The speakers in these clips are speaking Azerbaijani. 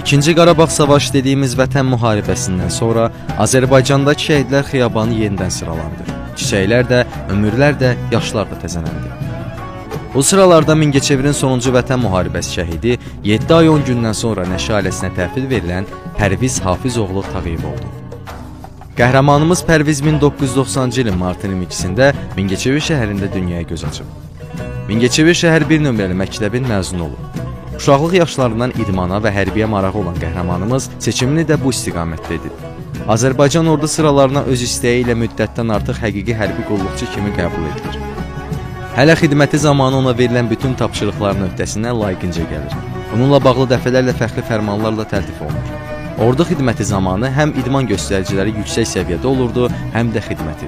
İkinci Qarabağ savaşı dediyimiz vətən müharibəsindən sonra Azərbaycandakı şəhidlər xiyabanı yenidən sıralandı. Çiçəklər də, ömürlər də, yaşlar da təzələndi. Bu sıralarda Mingəçevirin sonuncu vətən müharibəsi şəhidi 7 ay 10 gündən sonra Nəşi ailəsinə təhvil verilən Pərviz Hafizoğlu Tağıyev oldu. Qəhrəmanımız Pərviz 1990-cı ilin martın 22-sində Mingəçevir şəhərində dünyaya göz açıb. Mingəçevir şəhər 1 nömrəli məktəbin məzunu olub. Uşaqlıq yaşlarından idmana və hərbiyə marağı olan qəhrəmanımız seçimini də bu istiqamətdə edib. Azərbaycan ordu sıralarına öz istəyi ilə müddətdən artıq həqiqi hərbi qulluqçu kimi qəbul edilir. Hələ xidməti zamanı ona verilən bütün tapşırıqların öhdəsindən layiqincə gəlir. Bununla bağlı dəfələrlə fəxri fərmanlarla təltif olunur. Ordu xidməti zamanı həm idman göstəriciləri yüksək səviyyədə olurdu, həm də xidməti.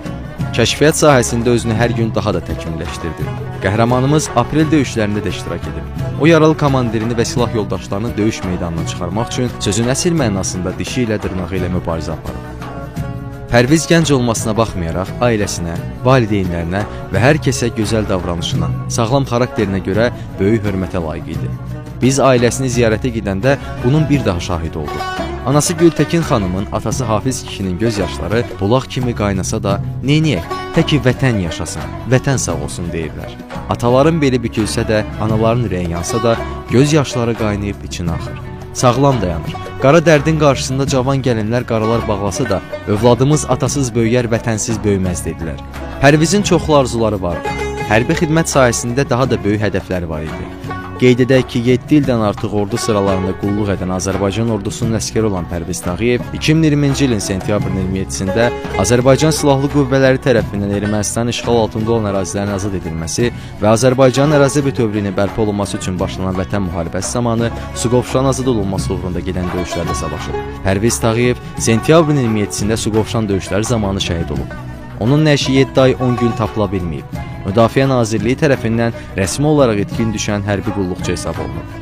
Kəşfiyyat sahəsində özünü hər gün daha da təkmilləşdirdi. Qəhrəmanımız aprel döyüşlərində də iştirak edib. O yaralı komandirini və silah yoldaşlarını döyüş meydanına çıxarmaq üçün sözün əsl mənasında dişi ilə dırnağı ilə mübarizə aparıb. Pərviz gənc olmasına baxmayaraq ailəsinə, valideynlərinə və hər kəsə gözəl davranışına, sağlam xarakterinə görə böyük hörmətə layiq idi. Biz ailəsini ziyarətə gedəndə bunun bir daha şahid olduq. Anası Gültəkin xanımın, atası Hafiz kişinin göz yaşları bulaq kimi qaynasa da, neyniyək, təki vətən yaşasın, vətən sağ olsun deyirlər. Ataların beli bükülsə də, anaların ürəyi yansa da, göz yaşları qaynayıb içinə axır. Sağlam dayanır. Qara dərdin qarşısında cavan gəlinlər qaralar bağlasa da, övladımız atasız böyüyər, vətənsiz böyüməz dedilər. Pərvizin çoxlu arzuları vardı. Hərbi xidmət sahəsində daha da böyük hədəfləri var idi. Qeyd edək ki, 7 ildən artıq ordu sıralarında qulluq edən Azərbaycan ordusunun əskəri olan Pərviz Tağıyev 2020-ci ilin sentyabrın 27-sində Azərbaycan Silahlı Qüvvələri tərəfindən Ermənistan işğal altında olan ərazilərin azad edilməsi və Azərbaycanın ərazi bütövlüyünün bərpa olunması üçün başlanan vətən müharibəsi zamanı Suqovuşan azad olunması uğrunda gedən döyüşlərdə savaşıb. Pərviz Tağıyev sentyabrın 27-sində Suqovuşan döyüşləri zamanı şəhid olub. Onun nəşi 7 ay 10 gün tapıla bilməyib. Müdafiə Nazirliyi tərəfindən rəsmi olaraq etkin düşən hərbi qulluqçu hesab olunub.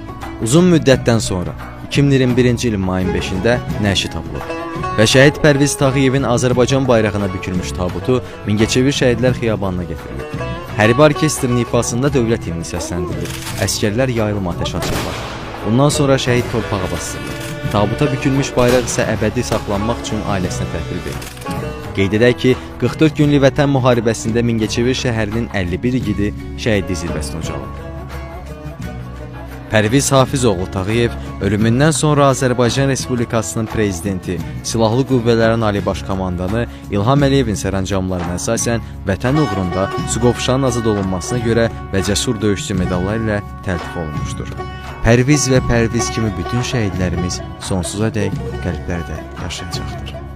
Uzun müddətdən sonra 2021-ci ilin mayın 5-də nəşi tapılıb və şəhid Pərviz Tağıyevin Azərbaycan bayrağına bükülmüş tabutu Mingəçevir şəhidlər xiyabanına gətirilib. Hərbi orkestrin ifasında dövlət himni səsləndirilir, əskərlər yayılım atəş açırlar. Bundan sonra şəhid torpağa basdırılır. Tabuta bükülmüş bayraq isə əbədi saxlanmaq üçün ailəsinə təhvil verilir. Qeyd edək ki, 44 günlük vətən müharibəsində Mingəçevir şəhərinin 51 igidi şəhidlik zirvəsinə ucalıb. Pərviz Hafizoğlu Tağıyev ölümündən sonra Azərbaycan Respublikasının prezidenti, Silahlı Qüvvələrin Ali Baş Komandanı İlham Əliyevin sərəncamlarına əsasən vətən uğrunda Suqovuşanın azad olunmasına görə və cəsur döyüşçü medalları ilə təltif olunmuşdur. Pərviz və Pərviz kimi bütün şəhidlərimiz sonsuza dək qəlblərdə yaşayacaqdır.